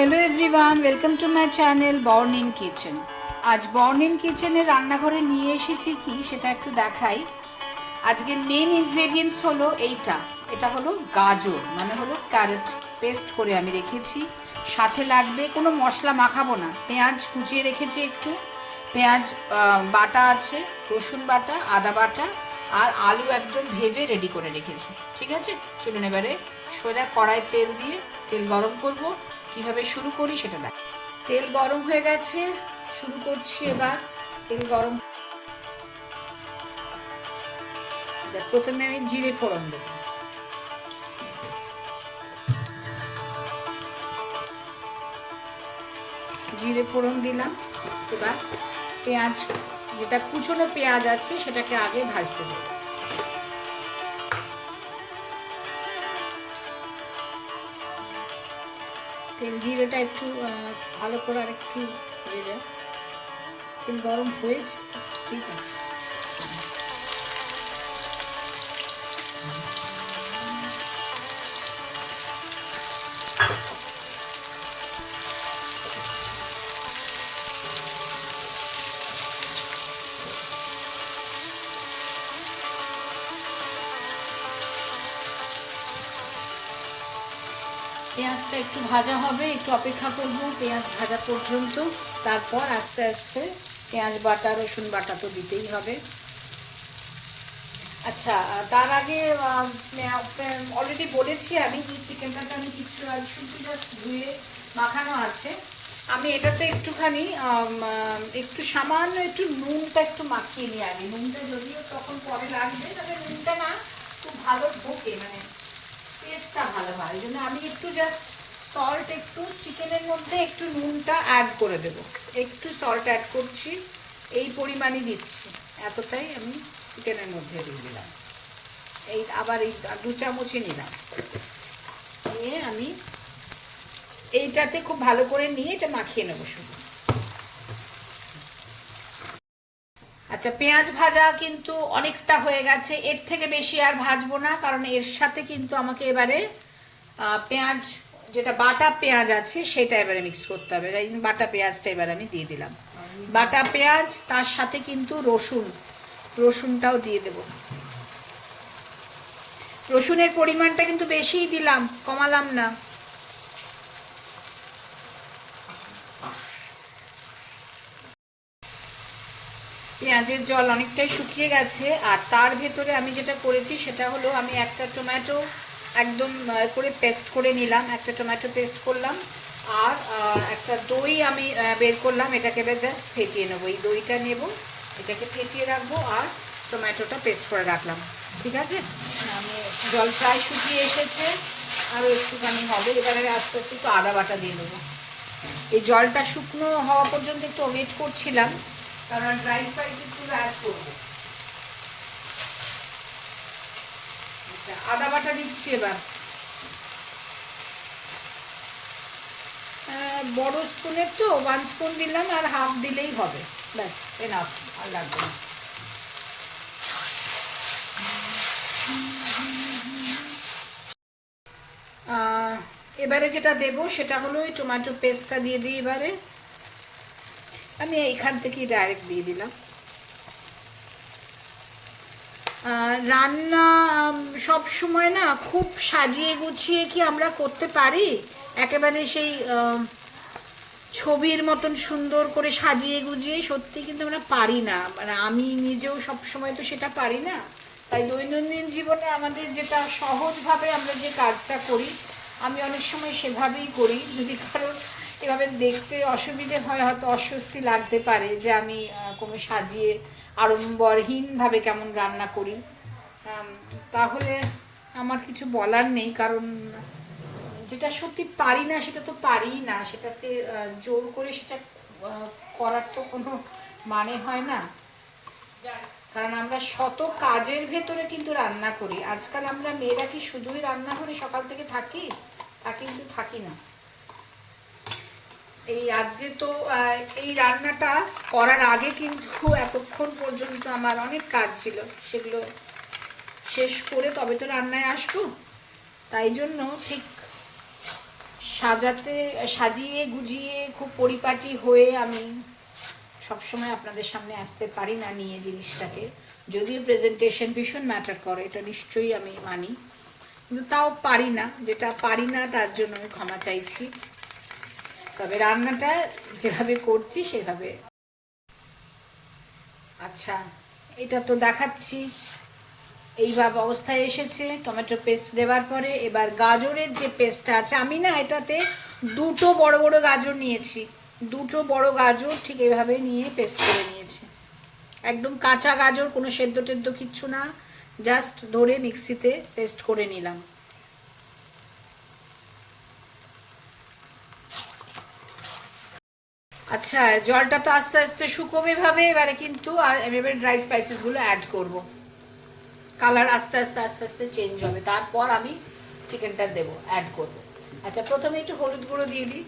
Hello everyone, welcome to my channel born in kitchen. আজ born in কিচেনের রান্নাঘরে নিয়ে এসেছি কি সেটা একটু দেখাই। আজকের মেন ইনগ্রেডিয়েন্টস হলো এটা হলো গাজর, মানে হলো ক্যারট পেস্ট করে আমি রেখেছি। সাথে লাগবে, কোনো মশলা মাখাবো না, পেঁয়াজ কুচিয়ে রেখেছি একটু, পেঁয়াজ বাটা আছে, রসুন বাটা, আদা বাটা আর আলু একদম ভেজে রেডি করে রেখেছি। ঠিক আছে, চলুন এবারে সোজা কড়াই তেল দিয়ে তেল গরম করব। কিভাবে শুরু করি সেটা দেখ। তেল গরম হয়ে গেছে, শুরু করছি এবার। তেল গরম, প্রথমে আমি জিরে ফোড়ন দেবো। জিরে ফোড়ন দিলাম। এবার পেঁয়াজ, যেটা কুচনো পেঁয়াজ আছে সেটাকে আগে ভাজতে দেবো। তেল জিরেটা একটু ভালো করে আর একটু ভেজে যায়। তেল গরম হয়েছে, ঠিক আছে। পেঁয়াজটা একটু ভাজা হবে, একটু অপেক্ষা করব পেঁয়াজ ভাজা পর্যন্ত। তারপর আস্তে আস্তে পেঁয়াজ বাটা, রসুন বাটা তো দিতেই হবে। আচ্ছা, তার আগে অলরেডি বলেছি আমি যে চিকেনটাতে আমি কিছু শুধু জাস্ট ধুয়ে মাখানো আছে। আমি এটাতে একটুখানি একটু সামান্য একটু নুনটা একটু মাখিয়ে নিই আগে। নুনটা যদিও তখন পরে লাগবে, তবে নুনটা না খুব ভালো ঢোকে, মানে টেস্টটা ভালো হয়। এই জন্য আমি একটু জাস্ট সল্ট, একটু চিকেনের মধ্যে একটু নুনটা অ্যাড করে দেবো। একটু সল্ট অ্যাড করছি, এই পরিমাণই দিচ্ছি, এতটাই আমি চিকেনের মধ্যে দিয়ে দিলাম। এই আবার এই 2 চামচই নিলাম, নিয়ে আমি এইটাতে খুব ভালো করে নিয়ে এটা মাখিয়ে নেবো শুধু। আচ্ছা, পেঁয়াজ ভাজা কিন্তু অনেকটা হয়ে গেছে, এর থেকে বেশি আর ভাজবো না, কারণ এর সাথে কিন্তু আমাকে এবারে পেঁয়াজ, যেটা বাটা পেঁয়াজ আছে সেটা এবারে মিক্স করতে হবে। তাই বাটা পেঁয়াজটা এবার আমি দিয়ে দিলাম। বাটা পেঁয়াজ, তার সাথে কিন্তু রসুনটাও দিয়ে দেব। রসুনের পরিমাণটা কিন্তু বেশিই দিলাম, কমালাম না। পেঁয়াজের জল অনেকটাই শুকিয়ে গেছে, আর তার ভেতরে আমি যেটা করেছি সেটা হলো আমি একটা টমেটো একদম করে পেস্ট করে নিলাম, একটা টমেটো পেস্ট করলাম, আর একটা দই আমি বের করলাম। এটাকে এবার জাস্ট ফেটিয়ে নেবো, এই দইটা নেব, এটাকে ফেটিয়ে রাখবো, আর টমেটোটা পেস্ট করে রাখলাম। ঠিক আছে, আমি জল প্রায় শুকিয়ে এসেছে, আরও একটুখানি হবে। এবারে আস্তে আস্তে একটু আদা বাটা দিয়ে দেবো। এই জলটা শুকনো হওয়া পর্যন্ত একটু ওয়েট করছিলাম, কারণ ড্রাই স্পাইসেস গুলো অ্যাড করবো। আচ্ছা, আদা বাটা দিচ্ছি এবার। বড় স্পুনের তো 1 স্পুন দিলাম, আর হাফ দিলেই হবে, ব্যাস এনাফ, আর লাগবে না। এবারে যেটা দেব সেটা হলো ওই টমেটো পেস্টটা দিয়ে দিই। এবারে আমি এইখান থেকেই ডাইরেক্ট দিয়ে দিলাম। রান্না সব সময় না খুব সাজিয়ে গুছিয়ে কি আমরা করতে পারি? একেবারে সেই ছবির মতন সুন্দর করে সাজিয়ে গুজিয়ে সত্যি কিন্তু আমরা পারি না, মানে আমি নিজেও সব সময় তো সেটা পারি না। তাই দৈনন্দিন জীবনে আমাদের যেটা সহজভাবে আমরা যে কাজটা করি, আমি অনেক সময় সেভাবেই করি। যদি কারোর এভাবে দেখতে অসুবিধে হয়, হয়তো অস্বস্তি লাগতে পারে যে আমি কোনো সাজিয়ে আড়ম্বরহীনভাবে কেমন রান্না করি, তাহলে আমার কিছু বলার নেই। কারণ যেটা সত্যি পারি না সেটা তো পারিই না, সেটাতে জোর করে সেটা করার তো কোনো মানে হয় না। কারণ আমরা শত কাজের ভেতরে কিন্তু রান্না করি। আজকাল আমরা মেয়েরা কি শুধুই রান্নাঘরে সকাল থেকে থাকি? তা কিন্তু থাকি না। এই আজকে তো এই রান্নাটা করার আগে কিন্তু এতক্ষণ পর্যন্ত আমার অনেক কাজ ছিল, সেগুলো শেষ করে তবে তো রান্নায় আসবো। তাই জন্য ঠিক সাজিয়ে গুজিয়ে খুব পরিপাটি হয়ে আমি সবসময় আপনাদের সামনে আসতে পারি না নিয়ে জিনিসটাকে, যদিও প্রেজেন্টেশন ভীষণ ম্যাটার করে, এটা নিশ্চয়ই আমি মানি, কিন্তু তাও পারি না। যেটা পারি না তার জন্য আমি ক্ষমা চাইছি। তবে রান্নাটা যেভাবে করছি সেভাবে। আচ্ছা, এটা তো দেখাচ্ছি এইভাবে অবস্থায় এসেছে টমেটো পেস্ট দেওয়ার পরে। এবার গাজরের যে পেস্টটা আছে, আমি না এটাতে দুটো বড় বড় গাজর নিয়েছি, দুটো বড় গাজর ঠিক এভাবে নিয়ে পেস্ট করে নিয়েছি। একদম কাঁচা গাজর, কোনো সেদ্ধ টেদ্ধ কিচ্ছু না, জাস্ট ধরে মিক্সিতে পেস্ট করে নিলাম। আচ্ছা, জলটা তো আস্তে আস্তে শুকোবে ভাবে, এবারে কিন্তু আমি এবারে ড্রাই স্পাইসেসগুলো অ্যাড করব। কালার আস্তে আস্তে আস্তে আস্তে চেঞ্জ হবে, তারপর আমি চিকেনটা দেবো, অ্যাড করব। আচ্ছা, প্রথমে একটু হলুদ গুঁড়ো দিয়ে দিই,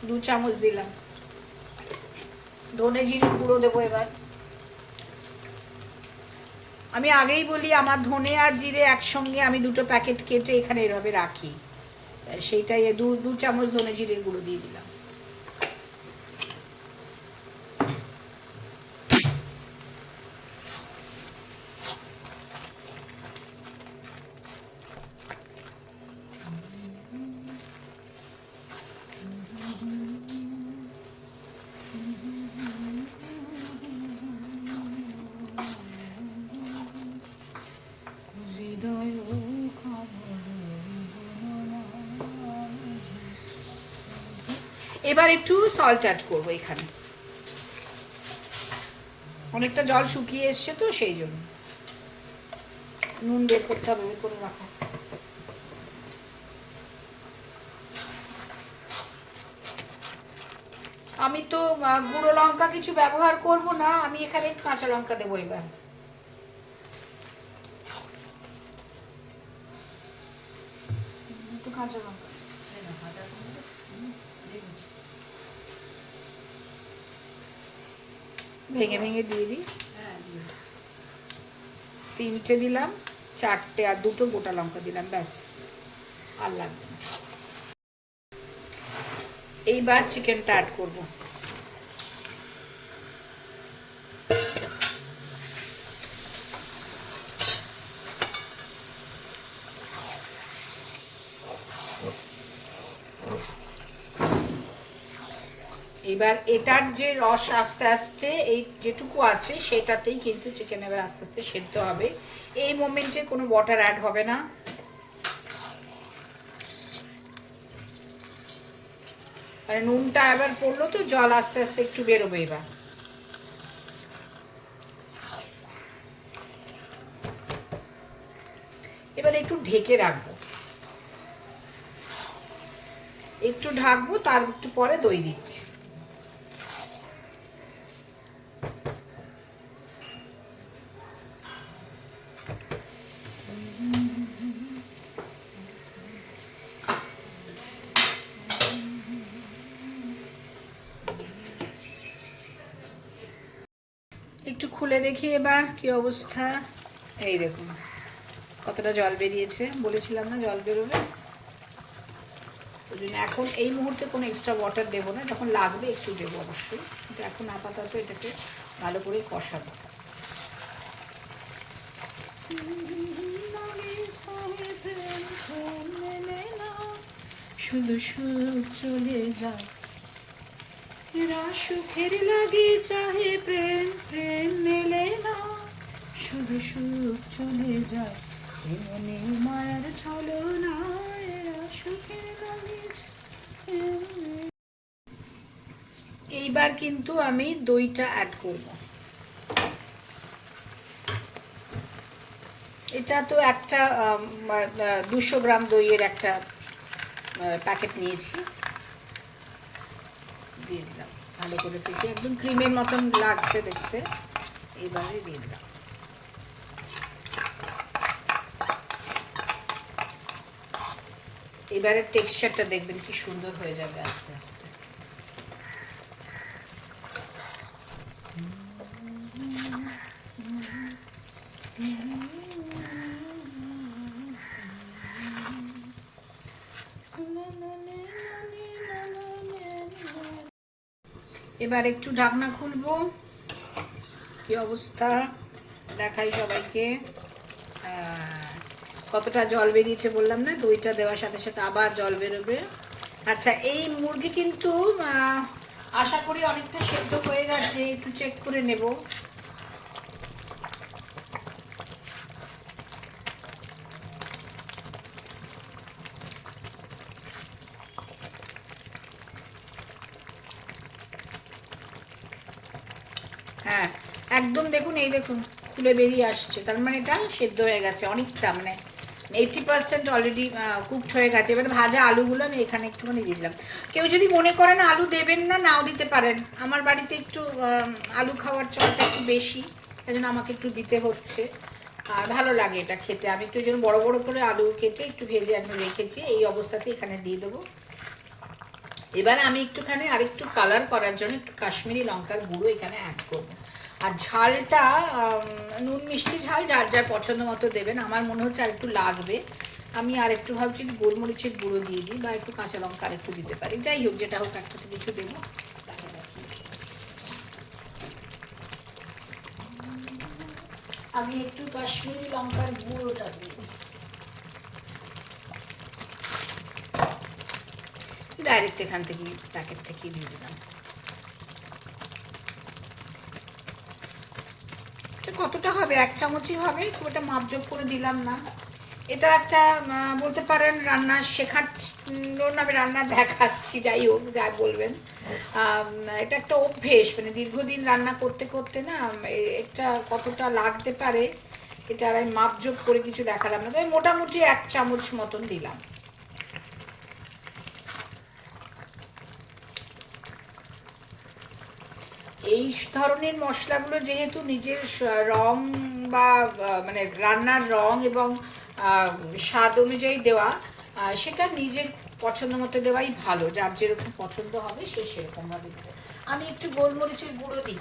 2 চামচ দিলাম। ধনে জিরে গুঁড়ো দেবো এবার। আমি আগেই বলি, আমার ধনে আর জিরে একসঙ্গে আমি দুটো প্যাকেট কেটে এখানে এভাবে রাখি, সেইটাই 2 চামচ ধনে জিরের গুঁড়ো দিয়ে দিলাম। এবার একটু সল্ট অ্যাড করবো এখানে, অনেকটা জল শুকিয়ে এসছে তো সেই জন্য। নুন বের করতে হবে, বের করে রাখো। আমি তো গুঁড়ো লঙ্কা কিছু ব্যবহার করব না, আমি এখানে কাঁচা লঙ্কা দেবো এবার। একটু কাঁচা লঙ্কা ভেঙে ভেঙে দিয়ে দিই। 3টে দিলাম, 4টে, আর 2টো গোটা লঙ্কা দিলাম, ব্যাস, আর লাগবে না। এইবার চিকেনটা অ্যাড করবো। এবার এটার যে রস আস্তে আস্তে এই যেটুকু আছে সেটাতেই কিন্তু চিকেন এবার আস্তে আস্তে সেদ্ধ হবে। এই মোমেন্টে কোনো ওয়াটার অ্যাড হবে না। মানে নুনটা এবার পড়লো তো জল আস্তে আস্তে একটু বেরোবে। এবার একটু ঢেকে রাখবো, একটু ঢাকবো, তার একটু পরে দই দিচ্ছি। একটু খুলে দেখি এবার কি অবস্থা। এই দেখুন কতটা জল বেরিয়েছে, বলেছিলাম না জল বেরোবে। ওই জন্য এখন এই মুহূর্তে কোনো এক্সট্রা ওয়াটার দেবো না, যখন লাগবে একটু দেবো অবশ্যই, কিন্তু এখন আপাতত এটাকে ভালো করে কষাবো। শুধু সুখ চলে যায়, সুখের লাগে চাহে প্রেম, প্রেম মেলে না, শুধু সুখ চলে যায় মনে মায়ার ছলনা, সুখের লাগে। এইবার কিন্তু আমি দইটা অ্যাড করব। এটা তো একটা 200 গ্রাম দইয়ের একটা প্যাকেট নিয়েছি, দিয়ে দিলাম ভালো করে ফেটে, একদম ক্রিমের মতন লাগছে দেখতে। এইবারে দিয়ে দিলাম। এবারে টেক্সচারটা দেখবেন কি সুন্দর হয়ে যাবে আস্তে আস্তে। এবার একটু ঢাকনা খুলবো, কি অবস্থা দেখাই সবাইকে। কতটা জল বেরিয়েছে বললাম না, দইটা দেওয়ার সাথে সাথে আবার জল বেরোবে। আচ্ছা, এই মুরগি কিন্তু আশা করি অনেকটা সেদ্ধ হয়ে গেছে, একটু চেক করে নেব। হ্যাঁ, একদম দেখুন, এই দেখুন খুলে বেরিয়ে আসছে, তার মানে এটা সেদ্ধ হয়ে গেছে অনেকটা, মানে 80% অলরেডি কুকড হয়ে গেছে। এবার ভাজা আলুগুলো আমি এখানে একটুখানি দিলাম। কেউ যদি মনে করেন আলু দেবেন না, নাও দিতে পারেন। আমার বাড়িতে একটু আলু খাওয়ার চলটা একটু বেশি, তাই জন্য আমাকে একটু দিতে হচ্ছে। আর ভালো লাগে এটা খেতে। আমি একটু জন্য বড় বড় করে আলু কেটে একটু ভেজে একদম রেখেছি, এই অবস্থাতে এখানে দিয়ে দেবো। এবার আমি একটুখানি আরেকটু কালার করার জন্য একটু কাশ্মীরি লঙ্কার গুঁড়ো এখানে অ্যাড করবো। আর ঝালটা নুন মিষ্টি ঝাল যার যার পছন্দ মতো দেবেন। আমার মনে হচ্ছে আর একটু লাগবে, আমি আর একটু ভাবছি গোলমরিচের গুঁড়ো দিয়ে দিই, বা একটু কাঁচা লঙ্কা আর একটু দিতে পারি। যাই হোক, যেটা হোক একটা কিছু দেবো। আমি একটু কাশ্মীরি লঙ্কার গুঁড়োটা দিই, ডাইরেক্ট এখান থেকে প্যাকেট থেকে দিয়ে দিলাম। কতটা হবে, 1 চামচই হবে, খুব একটা মাপজোপ করে দিলাম না। এটা একটা বলতে পারেন রান্না শেখানোর নামে রান্না দেখাচ্ছি, যাই হোক যা বলবেন। এটা একটা অভ্যেস, মানে দীর্ঘদিন রান্না করতে করতে না এটা কতটা লাগতে পারে এটা আর আমি মাপজোপ করে কিছু দেখালাম না, তবে মোটামুটি 1 চামচ মতন দিলাম। এই ধরনের মশলাগুলো যেহেতু নিজের রং বা মানে রান্নার রং এবং স্বাদ অনুযায়ী দেওয়া, সেটা নিজের পছন্দ মতো দেওয়াই ভালো। যার যেরকম পছন্দ হবে সে সেরকমভাবে দেবে। আমি একটু গোলমরিচের গুঁড়ো দিই,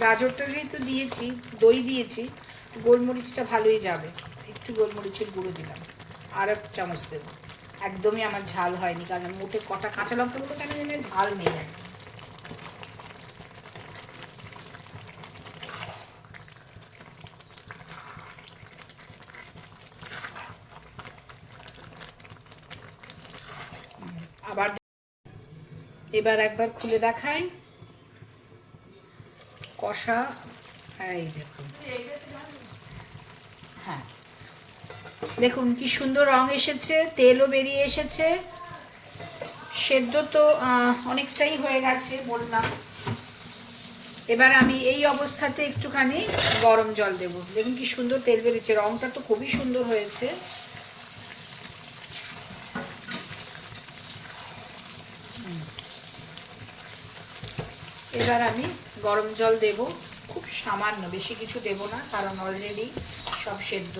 গাজরটা যেহেতু দিয়েছি, দই দিয়েছি, গোলমরিচটা ভালোই যাবে। একটু গোলমরিচের গুঁড়ো দিলাম, আর 1 চামচ দেবো। একদমই আমার ঝাল হয়নি, কারণ মোটে কটা কাঁচা লঙ্কাগুলো কেন জানি ঝাল নেই। আবার এবার একবার খুলে দেখাই কষা। এই দেখুন, হ্যাঁ দেখুন কি সুন্দর রং এসেছে, তেলও বেরিয়ে এসেছে। সেদ্ধ তো অনেকটাই হয়ে গেছে বললাম। এবার আমি এই অবস্থাতে একটুখানি গরম জল দেবো। দেখুন কি সুন্দর তেল বেরিয়েছে, রংটা তো খুবই সুন্দর হয়েছে। এবার আমি গরম জল দেব, খুব সামান্য, বেশি কিছু দেব না, কারণ অলরেডি সব সেদ্ধ।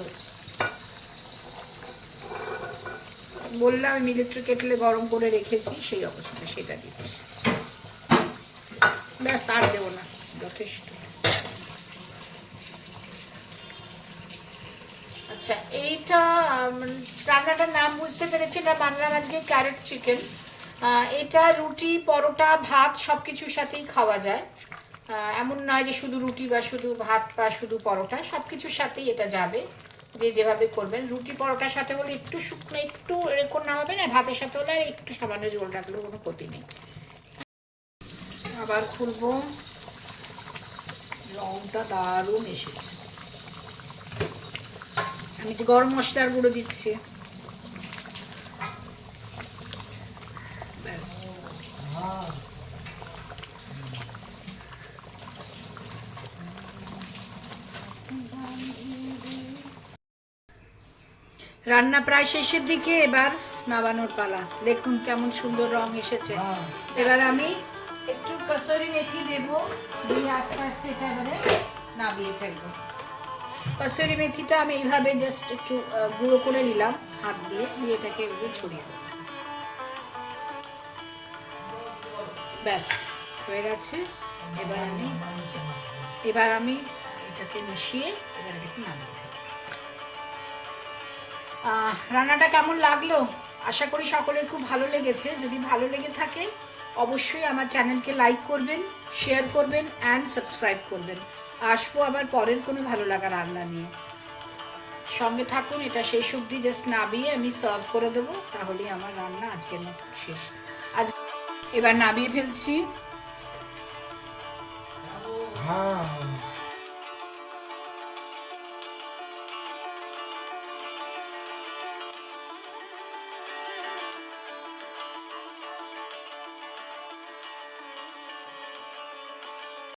বললাম আমি ইলেকট্রিক কেটলে গরম করে রেখেছি, সেই অবস্থায় সেটা দিচ্ছি। ব্যাস, আর দেবো না, যথেষ্ট। আচ্ছা, এইটা রান্নাটার নাম বুঝতে পেরেছি, এটা বাংলা আজকে ক্যারেট চিকেন। এটা রুটি, পরোটা, ভাত সব কিছুর সাথেই খাওয়া যায়। এমন নয় যে শুধু রুটি বা শুধু ভাত বা শুধু পরোটা, সব কিছুর সাথেই এটা যাবে, যে যেভাবে করবেন। রুটি পরোটার সাথে হলে একটু শুকনো, একটু এরকম নামাবেন, আর ভাতের সাথে হলে আর একটু সামান্য ঝোল রাখলেও কোনো ক্ষতি নেই। আবার খুলবো, রংটা দারুণ এসেছে। আমি একটু গরম মশলার গুঁড়ো দিচ্ছি, ব্যাস। রান্না প্রায় শেষের দিকে, এবার নামানোর পালা। দেখুন কেমন সুন্দর রং এসেছে। এবার আমি একটু কসুরি মেথি দেবো, দিয়ে আস্তে আস্তে এটা এবারে নামিয়ে ফেলবো। কসুরি মেথিটা আমি এইভাবে জাস্ট একটু গুঁড়ো করে নিলাম হাত দিয়ে, দিয়ে এটাকে এভাবে ছড়িয়ে দেবো। ব্যাস হয়ে গেছে। এবার আমি এটাকে মিশিয়ে এবার একটু নামিয়ে ফেলবো। রান্নাটা কেমন লাগলো? আশা করি সকলের খুব ভালো লেগেছে। যদি ভালো লেগে থাকে অবশ্যই আমার চ্যানেলকে লাইক করবেন, শেয়ার করবেন অ্যান্ড সাবস্ক্রাইব করবেন। আসবো আবার পরের কোনো ভালো লাগা রান্না নিয়ে, সঙ্গে থাকুন। এটা শেষ অবধি জাস্ট নাবিয়ে আমি সার্ভ করে দেবো, তাহলেই আমার রান্না আজকের মতো শেষ। আজ এবার নাবিয়ে ফেলছি। হ্যাঁ